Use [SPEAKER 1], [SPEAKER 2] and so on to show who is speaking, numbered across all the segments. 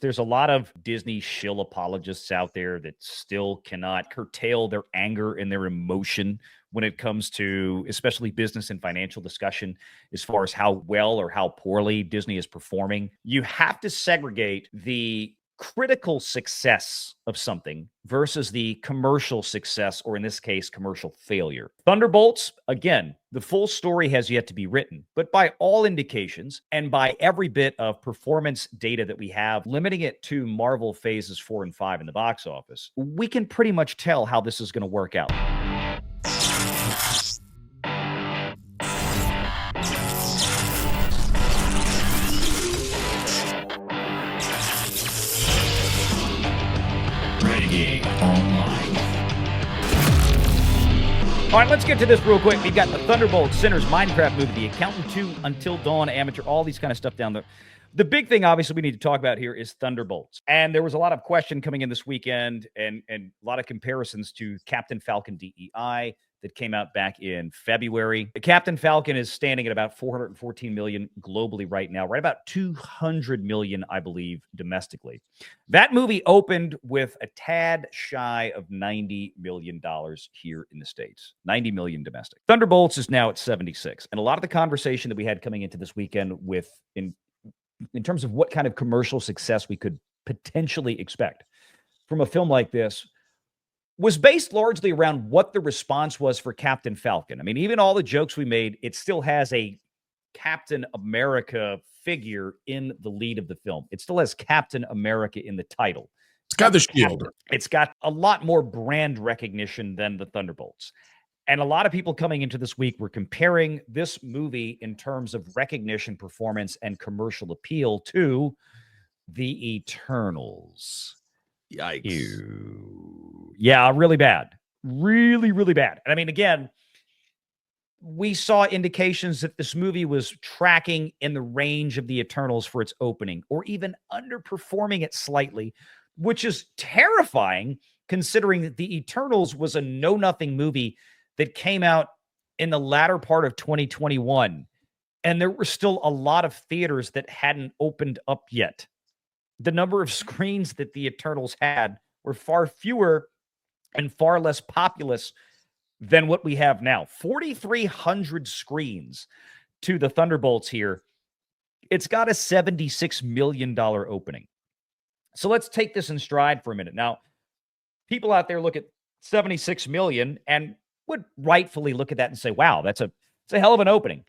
[SPEAKER 1] There's a lot of Disney shill apologists out there that still cannot curtail their anger and their emotion when it comes to especially business and financial discussion as far as how well or how poorly Disney is performing. You have to segregate the critical success of something versus the commercial success, or in this case, commercial failure. Thunderbolts, again, the full story has yet to be written, but by all indications and by every bit of performance data that we have, limiting it to Marvel phases 4 and 5 in the box office, we can pretty much tell how this is going to work out. Renegade Online. All right, let's get to this real quick. We've got the Thunderbolts, Sinners, Minecraft movie, The Accountant 2, Until Dawn, Amateur, all these kind of stuff down there. The big thing, obviously, we need to talk about here is Thunderbolts. And there was a lot of question coming in this weekend and a lot of comparisons to Captain Falcon DEI that came out back in February. The Captain Falcon is standing at about $414 million globally right now, right about $200 million, I believe, domestically. That movie opened with a tad shy of $90 million here in the States. $90 million domestic. Thunderbolts is now at 76. And a lot of the conversation that we had coming into this weekend with in terms of what kind of commercial success we could potentially expect from a film like this was based largely around what the response was for Captain Falcon. I mean, even all the jokes we made, it still has a Captain America figure in the lead of the film. It still has Captain America in the title.
[SPEAKER 2] It's got the shield.
[SPEAKER 1] It's got a lot more brand recognition than the Thunderbolts. And a lot of people coming into this week were comparing this movie in terms of recognition, performance, and commercial appeal to The Eternals.
[SPEAKER 2] Yikes.
[SPEAKER 1] Yeah, really bad. Really, really bad. And I mean, again, we saw indications that this movie was tracking in the range of the Eternals for its opening, or even underperforming it slightly, which is terrifying considering that The Eternals was a know-nothing movie that came out in the latter part of 2021. And there were still a lot of theaters that hadn't opened up yet. The number of screens that the Eternals had were far fewer and far less populous than what we have now. 4,300 screens to the Thunderbolts here. It's got a $76 million opening. So let's take this in stride for a minute. Now, people out there look at 76 million and would rightfully look at that and say, wow, it's a hell of an opening.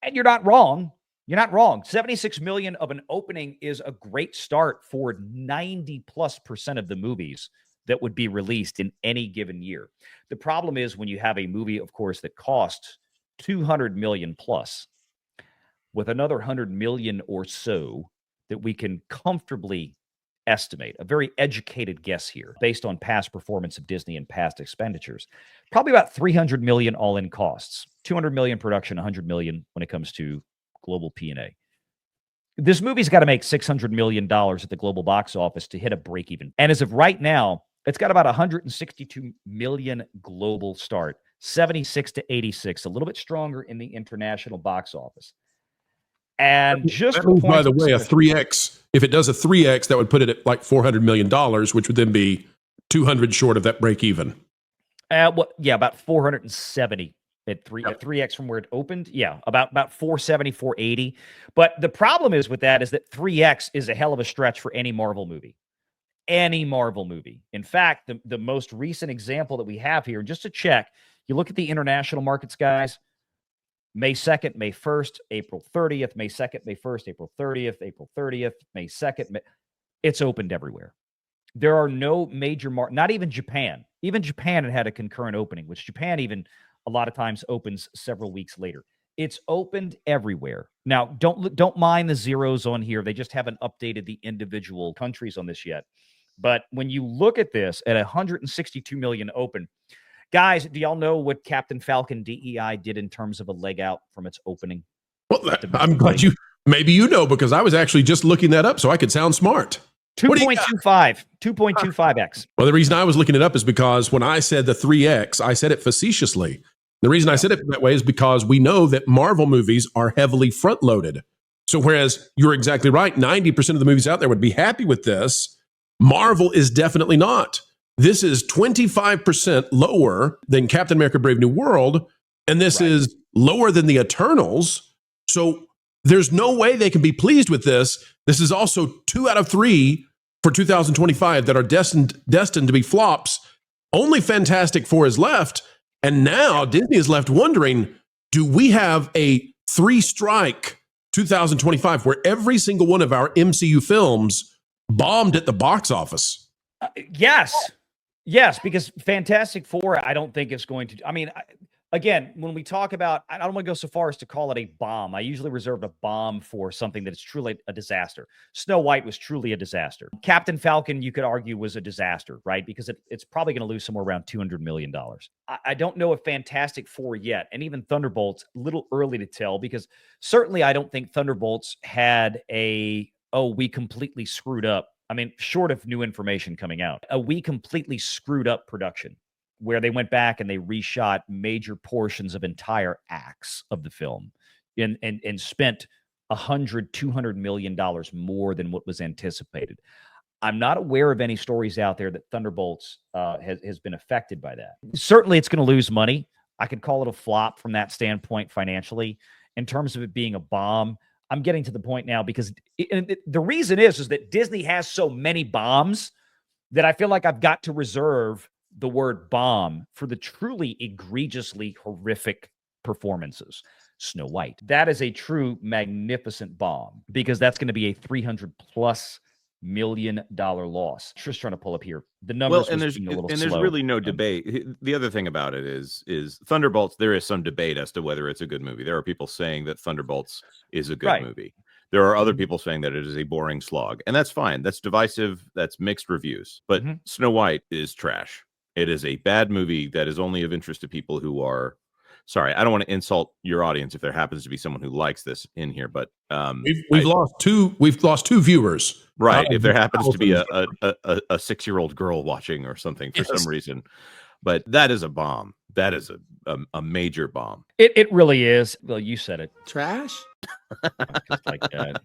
[SPEAKER 1] And you're not wrong. You're not wrong. 76 million of an opening is a great start for 90+% of the movies that would be released in any given year. The problem is when you have a movie, of course, that costs 200 million plus with another 100 million or so that we can comfortably estimate, a very educated guess here based on past performance of Disney and past expenditures, probably about 300 million all in costs, 200 million production, 100 million when it comes to global P&A. This movie's got to make $600 million at the global box office to hit a break even. And as of right now, it's got about 162 million global start, 76 to 86, a little bit stronger in the international box office. And just
[SPEAKER 2] by the way, a 3X, if it does a 3X, that would put it at like $400 million, which would then be 200 short of that break even.
[SPEAKER 1] About 470 at 3X from where it opened. Yeah, about 470, 480. But the problem is with that is that 3X is a hell of a stretch for any Marvel movie. Any Marvel movie. In fact, the most recent example that we have here, just to check, you look at the international markets, guys, May 2nd, May 1st, April 30th, May 2nd, May 1st, April 30th, April 30th, May 2nd. It's opened everywhere. There are no major not even Japan. Even Japan had a concurrent opening, which Japan even a lot of times opens several weeks later. It's opened everywhere. Now, don't mind the zeros on here. They just haven't updated the individual countries on this yet. But when you look at this at 162 million open, guys, do y'all know what Captain Falcon DEI did in terms of a leg out from its opening?
[SPEAKER 2] Well, I'm glad maybe you know, because I was actually just looking that up so I could sound smart.
[SPEAKER 1] 2.25x.
[SPEAKER 2] Well, the reason I was looking it up is because when I said the 3X, I said it facetiously. The reason I said it that way is because we know that Marvel movies are heavily front-loaded. So whereas you're exactly right, 90% of the movies out there would be happy with this, Marvel is definitely not. This is 25% lower than Captain America Brave New World, and this is lower than the Eternals. So there's no way they can be pleased with this. This is also 2 out of 3 for 2025 that are destined to be flops. Only Fantastic Four is left, and now Disney is left wondering, do we have a 3-strike 2025 where every single one of our MCU films bombed at the box office?
[SPEAKER 1] Yes, because Fantastic Four, I don't think it's going to. I mean, again, when we talk about, I don't want to go so far as to call it a bomb. I usually reserve a bomb for something that is truly a disaster. Snow White was truly a disaster. Captain Falcon, you could argue, was a disaster, right? Because it's probably going to lose somewhere around $200 million. I don't know if Fantastic Four yet, and even Thunderbolts, a little early to tell, because certainly I don't think Thunderbolts had we completely screwed up. I mean, short of new information coming out, we completely screwed up production, where they went back and they reshot major portions of entire acts of the film and spent $200 million more than what was anticipated. I'm not aware of any stories out there that Thunderbolts has been affected by that. Certainly it's going to lose money. I could call it a flop from that standpoint financially. In terms of it being a bomb, I'm getting to the point now because the reason is that Disney has so many bombs that I feel like I've got to reserve the word bomb for the truly egregiously horrific performances. Snow White. That is a true magnificent bomb because that's going to be a $300+ million loss. Just trying to pull up here. The numbers
[SPEAKER 3] there's really no debate. The other thing about it is Thunderbolts. There is some debate as to whether it's a good movie. There are people saying that Thunderbolts is a good movie. There are other people saying that it is a boring slog, and that's fine. That's divisive. That's mixed reviews. But Snow White is trash. It is a bad movie that is only of interest to people who are. Sorry, I don't want to insult your audience if there happens to be someone who likes this in here, but
[SPEAKER 2] we've lost two viewers.
[SPEAKER 3] Right, if there happens to be a 6-year-old girl watching or something for some reason, but that is a bomb. That is a major bomb.
[SPEAKER 1] It really is. Well, you said it.
[SPEAKER 4] Trash.
[SPEAKER 1] Just like that.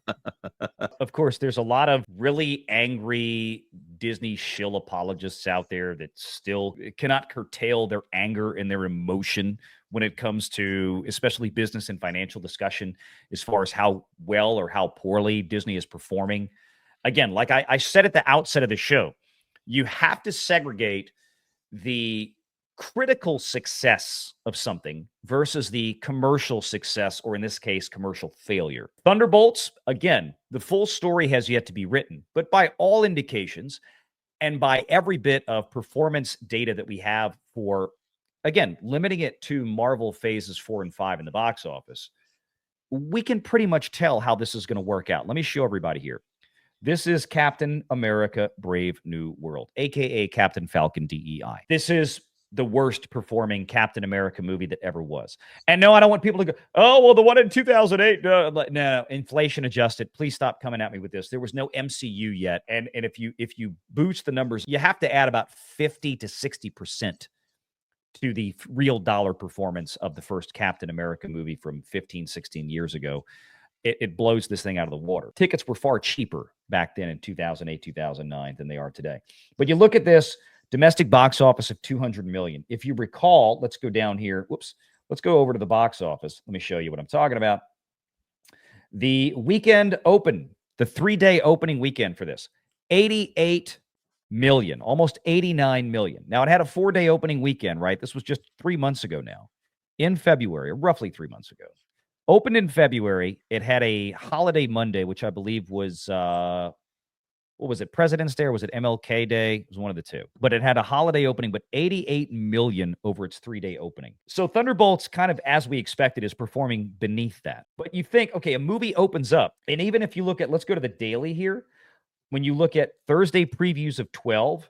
[SPEAKER 1] Of course, there's a lot of really angry Disney shill apologists out there that still cannot curtail their anger and their emotion when it comes to especially business and financial discussion as far as how well or how poorly Disney is performing. Again, like I said at the outset of the show, you have to segregate the critical success of something versus the commercial success, or in this case, commercial failure. Thunderbolts, again, the full story has yet to be written, but by all indications and by every bit of performance data that we have for, again, limiting it to Marvel phases 4 and 5 in the box office, we can pretty much tell how this is going to work out. Let me show everybody here. This is Captain America Brave New World, aka Captain Falcon DEI. This is the worst performing Captain America movie that ever was. And no, I don't want people to go, oh, well, the one in 2008. No, inflation adjusted. Please stop coming at me with this. There was no MCU yet. And if you boost the numbers, you have to add about 50 to 60% to the real dollar performance of the first Captain America movie from 15, 16 years ago. It blows this thing out of the water. Tickets were far cheaper back then in 2008, 2009 than they are today. But you look at this domestic box office of 200 million. If you recall, let's go down here. Whoops. Let's go over to the box office. Let me show you what I'm talking about. The weekend open, the 3-day opening weekend for this, 88 million, almost 89 million. Now, it had a 4-day opening weekend, right? This was just 3 months ago now, in February, or roughly 3 months ago. Opened in February. It had a holiday Monday, which I believe was, what was it, President's Day, or was it MLK Day? It was one of the two. But it had a holiday opening, but 88 million over its 3-day opening. So Thunderbolts, kind of as we expected, is performing beneath that. But you think, okay, a movie opens up, and even if you look at, let's go to the daily here. When you look at Thursday previews of 12,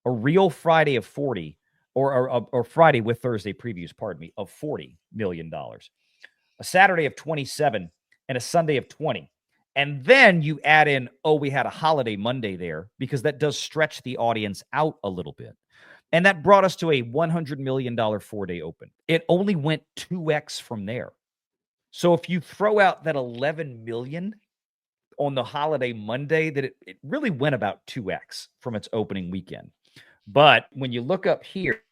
[SPEAKER 1] a real Friday of 40, or Friday with Thursday previews, pardon me, of $40 million. A Saturday of 27, and a Sunday of 20. And then you add in, we had a holiday Monday there, because that does stretch the audience out a little bit. And that brought us to a $100 million 4-day open. It only went 2x from there. So if you throw out that 11 million on the holiday Monday, that it really went about 2x from its opening weekend. But when you look up here,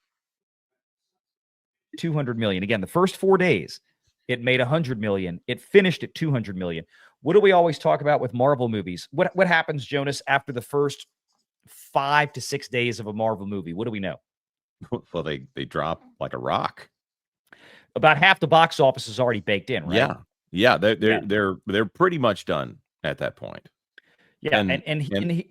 [SPEAKER 1] 200 million. Again, the first 4 days, it made 100 million. It finished at 200 million. What do we always talk about with Marvel movies? What happens, Jonas, after the first 5 to 6 days of a Marvel movie? What do we know?
[SPEAKER 3] Well, they drop like a rock.
[SPEAKER 1] About half the box office is already baked in, right?
[SPEAKER 3] Yeah. They're pretty much done at that point.
[SPEAKER 1] Yeah, and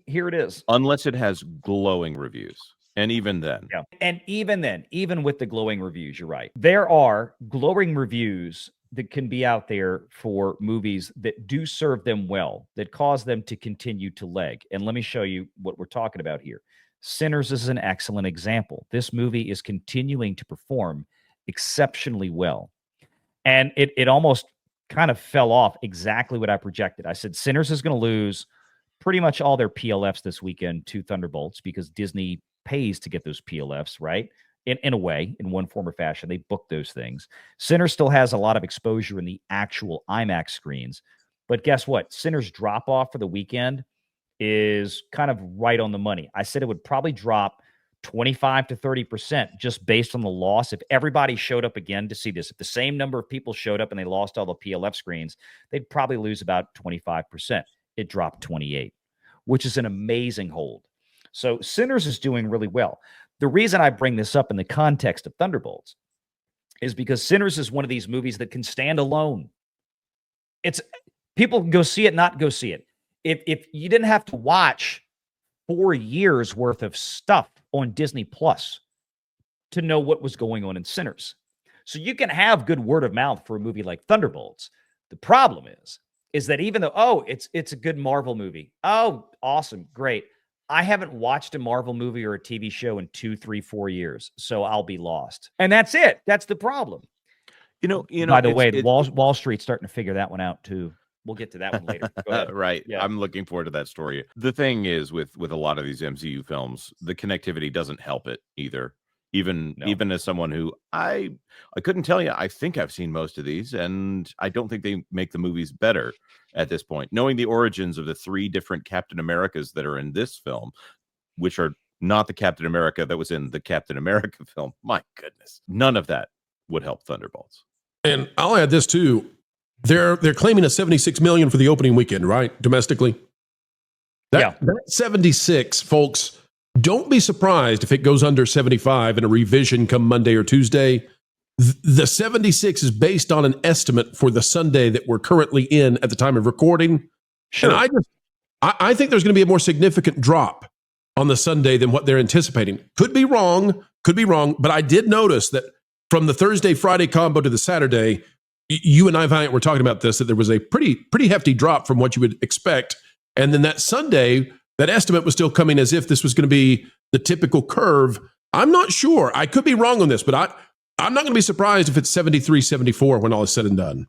[SPEAKER 1] here it is.
[SPEAKER 3] Unless it has glowing reviews. And even then.
[SPEAKER 1] Yeah. And even then, even with the glowing reviews, you're right. There are glowing reviews that can be out there for movies that do serve them well, that cause them to continue to leg. And let me show you what we're talking about here. Sinners is an excellent example. This movie is continuing to perform exceptionally well. And it almost kind of fell off exactly what I projected. I said Sinners is going to lose pretty much all their PLFs this weekend to Thunderbolts because Disney pays to get those PLFs, right? In a way, in one form or fashion, they book those things. Sinners still has a lot of exposure in the actual IMAX screens. But guess what? Sinners drop off for the weekend is kind of right on the money. I said it would probably drop 25 to 30% just based on the loss. If everybody showed up again to see this, if the same number of people showed up and they lost all the PLF screens, they'd probably lose about 25%. It dropped 28, which is an amazing hold. So Sinners is doing really well. The reason I bring this up in the context of Thunderbolts is because Sinners is one of these movies that can stand alone. It's people can go see it, not go see it. If you didn't have to watch 4 years worth of stuff on Disney Plus to know what was going on in Sinners. So you can have good word of mouth for a movie like Thunderbolts. The problem is that even though, it's a good Marvel movie. Oh, awesome. Great. I haven't watched a Marvel movie or a TV show in 2, 3, 4 years, so I'll be lost. And that's it. That's the problem.
[SPEAKER 3] You know.
[SPEAKER 1] By the way, Wall Street's starting to figure that one out too. We'll get to that one later. Go ahead.
[SPEAKER 3] Right.
[SPEAKER 1] Yeah.
[SPEAKER 3] I'm looking forward to that story. The thing is with a lot of these MCU films, the connectivity doesn't help it either. Even as someone who I couldn't tell you, I think I've seen most of these, and I don't think they make the movies better at this point. Knowing the origins of the 3 different Captain Americas that are in this film, which are not the Captain America that was in the Captain America film, my goodness, none of that would help Thunderbolts.
[SPEAKER 2] And I'll add this too. They're claiming a 76 million for the opening weekend, right? Domestically. That 76, folks, don't be surprised if it goes under 75 in a revision come Monday or Tuesday. The 76 is based on an estimate for the Sunday that we're currently in at the time of recording.
[SPEAKER 1] Sure.
[SPEAKER 2] And I think there's going to be a more significant drop on the Sunday than what they're anticipating. Could be wrong, but I did notice that from the Thursday-Friday combo to the Saturday, you and I, Valiant, were talking about this, that there was a pretty hefty drop from what you would expect. And then that Sunday, that estimate was still coming as if this was going to be the typical curve. I'm not sure. I could be wrong on this, but I'm not going to be surprised if it's 73, 74 when all is said and done.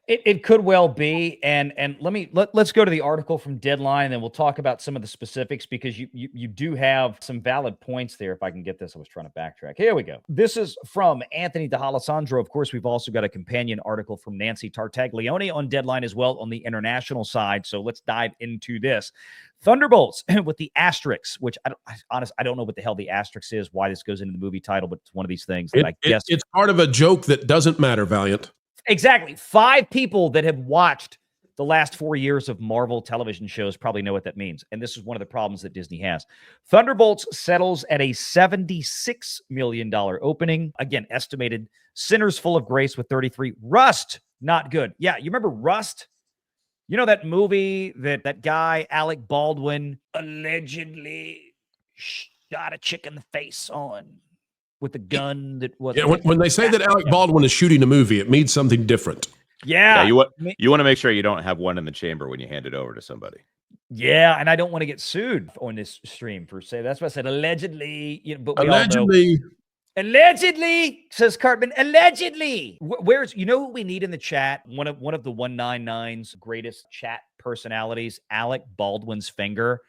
[SPEAKER 1] It could well be, and let's go to the article from Deadline, and then we'll talk about some of the specifics because you do have some valid points there. If I can get this, I was trying to backtrack. Here we go. This is from Anthony D'Alessandro. Of course, we've also got a companion article from Nancy Tartaglione on Deadline as well on the international side. So let's dive into this. Thunderbolts with the asterisks, which I don't know what the hell the asterisk is, why this goes into the movie title, but it's one of these things that I guess
[SPEAKER 2] it's part of a joke that doesn't matter, Valiant.
[SPEAKER 1] Exactly. 5 people that have watched the last 4 years of Marvel television shows probably know what that means. And this is one of the problems that Disney has. Thunderbolts settles at a $76 million opening. Again, estimated. Sinners Full of Grace with 33. Rust, not good. Yeah, you remember Rust? You know that movie that guy, Alec Baldwin, allegedly shot a chick in the face on with a gun that was...
[SPEAKER 2] Yeah, when they say that Alec Baldwin is shooting a movie, it means something different.
[SPEAKER 1] Yeah.
[SPEAKER 3] You want to make sure you don't have one in the chamber when you hand it over to somebody.
[SPEAKER 1] Yeah, and I don't want to get sued on this stream per se. That's why I said allegedly. But we
[SPEAKER 2] allegedly.
[SPEAKER 1] All know. Allegedly, says Cartman. Allegedly. Where's who we need in the chat? One of the 199's greatest chat personalities, Alec Baldwin's finger.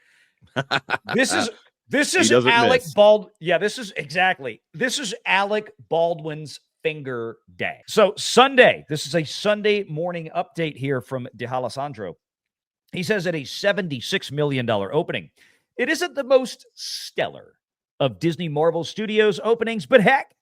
[SPEAKER 1] This is Alec Baldwin. Yeah, this is Alec Baldwin's finger day. So Sunday, this is a Sunday morning update here from D'Alessandro. He says at a $76 million opening, it isn't the most stellar of Disney Marvel Studios openings, but heck,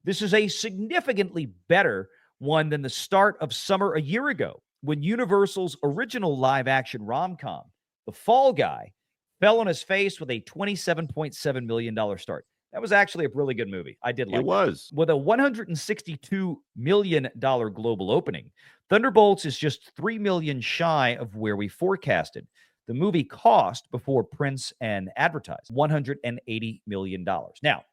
[SPEAKER 1] this is a significantly better one than the start of summer a year ago, when Universal's original live-action rom-com, The Fall Guy, fell on his face with a $27.7 million start. That was actually a really good movie. I did like it.
[SPEAKER 3] It was.
[SPEAKER 1] With a $162 million global opening, Thunderbolts is just $3 million shy of where we forecasted. The movie cost, before prints and advertised, $180 million. Now,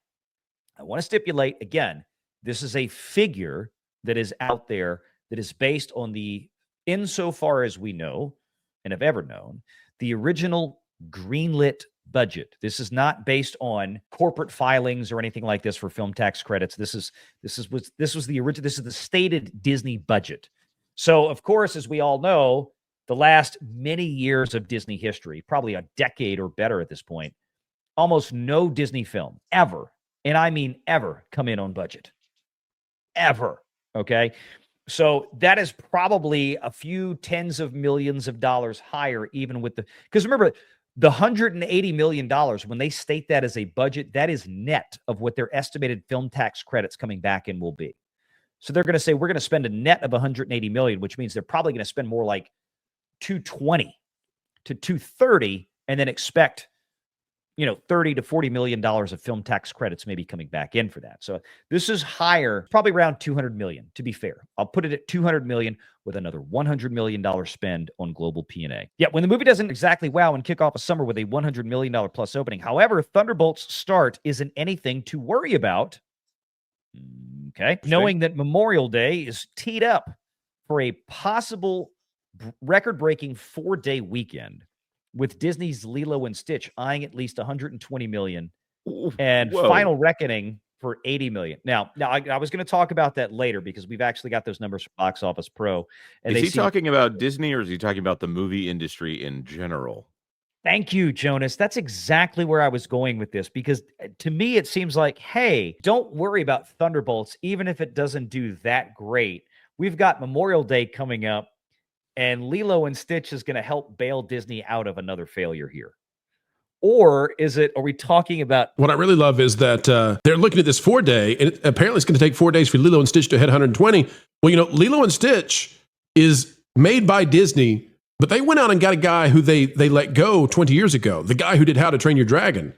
[SPEAKER 1] I want to stipulate, again, this is a figure that is out there that is based on the, insofar as we know and have ever known, the original greenlit budget. This is not based on corporate filings or anything like this for film tax credits. This was the original. This is the stated Disney budget. So, of course, as we all know, the last many years of Disney history, probably a decade or better at this point, almost no Disney film ever, and I mean ever, come in on budget. Ever. Okay. So that is probably a few tens of millions of dollars higher, even with because remember, the $180 million, when they state that as a budget, that is net of what their estimated film tax credits coming back in will be. So they're going to say, we're going to spend a net of $180 million, which means they're probably going to spend more like $220 to $230 and then expect, $30 to $40 million of film tax credits maybe coming back in for that. So this is higher, probably around $200 million, to be fair. I'll put it at $200 million with another $100 million spend on global P&A. Yeah, when the movie doesn't exactly wow and kick off a summer with a $100 million plus opening. However, Thunderbolts' start isn't anything to worry about. Okay. Knowing that Memorial Day is teed up for a possible record-breaking 4-day weekend, with Disney's Lilo and Stitch eyeing at least $120 million and Final Reckoning for $80 million. Now I was going to talk about that later because we've actually got those numbers from Box Office Pro. And
[SPEAKER 3] is he talking about Disney, or is he talking about the movie industry in general?
[SPEAKER 1] Thank you, Jonas. That's exactly where I was going with this, because to me, it seems like, hey, don't worry about Thunderbolts, even if it doesn't do that great. We've got Memorial Day coming up, and Lilo and Stitch is going to help bail Disney out of another failure here. Or are we talking about...
[SPEAKER 2] What I really love is that they're looking at this 4-day, and apparently it's going to take 4 days for Lilo and Stitch to hit 120. Well, Lilo and Stitch is made by Disney, but they went out and got a guy who they let go 20 years ago, the guy who did How to Train Your Dragon.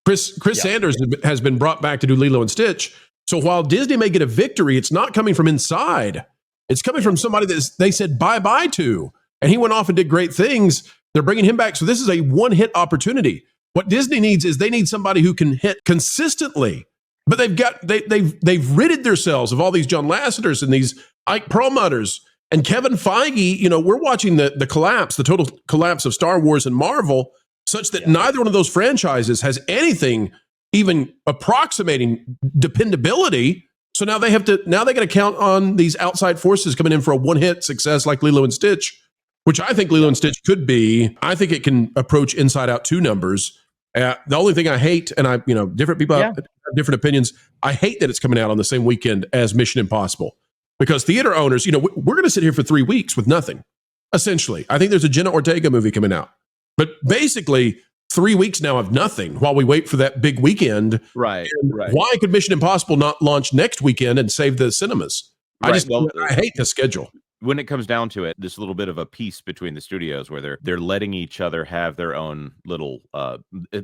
[SPEAKER 2] Chris Sanders has been brought back to do Lilo and Stitch. So while Disney may get a victory, it's not coming from inside. It's coming from somebody that they said bye-bye to, and he went off and did great things. They're bringing him back. So this is a one-hit opportunity. What Disney needs is they need somebody who can hit consistently. But they've ridded themselves of all these John Lasseters and these Ike Perlmutters and Kevin Feige. We're watching the collapse, the total collapse of Star Wars and Marvel, such that neither one of those franchises has anything even approximating dependability. So now they got to count on these outside forces coming in for a one-hit success like Lilo and Stitch, which I think Lilo and Stitch could be. I think it can approach Inside Out 2 numbers. The only thing I hate, and different people have different opinions, I hate that it's coming out on the same weekend as Mission Impossible, because theater owners, we're going to sit here for 3 weeks with nothing, essentially. I think there's a Jenna Ortega movie coming out, but basically 3 weeks now of nothing while we wait for that big weekend.
[SPEAKER 3] Right.
[SPEAKER 2] Why could Mission Impossible not launch next weekend and save the cinemas? I hate the schedule.
[SPEAKER 3] When it comes down to it, this little bit of a peace between the studios where they're letting each other have their own little,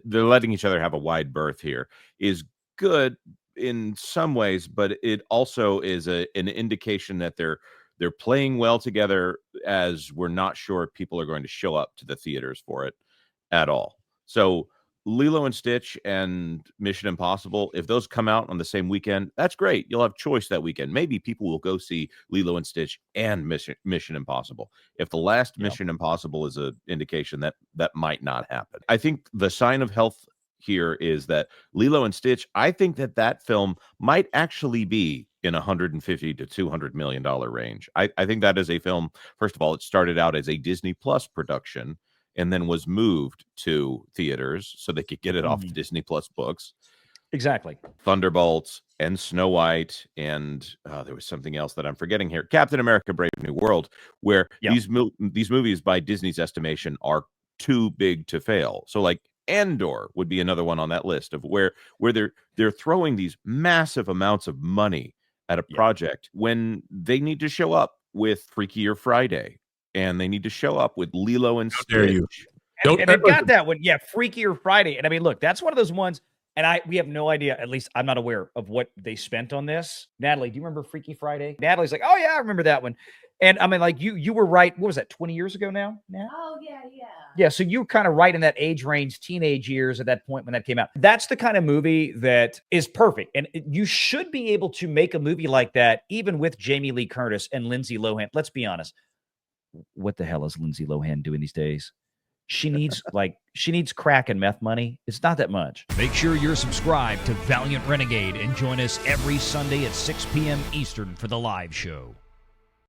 [SPEAKER 3] they're letting each other have a wide berth here is good in some ways, but it also is an indication that they're playing well together, as we're not sure if people are going to show up to the theaters for it at all. So Lilo and Stitch and Mission Impossible, if those come out on the same weekend, that's great. You'll have choice that weekend. Maybe people will go see Lilo and Stitch and Mission Impossible. If the last Mission Impossible is an indication that might not happen. I think the sign of health here is that Lilo and Stitch, I think that film might actually be in $150 to $200 million range. I think that is a film. First of all, it started out as a Disney Plus production and then was moved to theaters so they could get it off the Disney Plus books.
[SPEAKER 1] Exactly.
[SPEAKER 3] Thunderbolts and Snow White, and there was something else that I'm forgetting here. Captain America: Brave New World, where these movies, by Disney's estimation, are too big to fail. So, like Andor would be another one on that list of where they're throwing these massive amounts of money at a project when they need to show up with Freakier Friday, and they need to show up with Lilo and Stitch.
[SPEAKER 2] Dare you.
[SPEAKER 1] And they've got that one. Yeah, Freakier Friday. And I mean, look, that's one of those ones. And we have no idea, at least I'm not aware of what they spent on this. Natalie, do you remember Freaky Friday? Natalie's like, oh yeah, I remember that one. And I mean, like you were right. What was that, 20 years ago now?
[SPEAKER 4] Oh, yeah.
[SPEAKER 1] Yeah, so you were kind of right in that age range, teenage years at that point when that came out. That's the kind of movie that is perfect. And you should be able to make a movie like that, even with Jamie Lee Curtis and Lindsay Lohan. Let's be honest. What the hell is Lindsay Lohan doing these days? She needs crack and meth money. It's not that much.
[SPEAKER 5] Make sure you're subscribed to Valiant Renegade and join us every Sunday at 6 p.m. Eastern for the live show.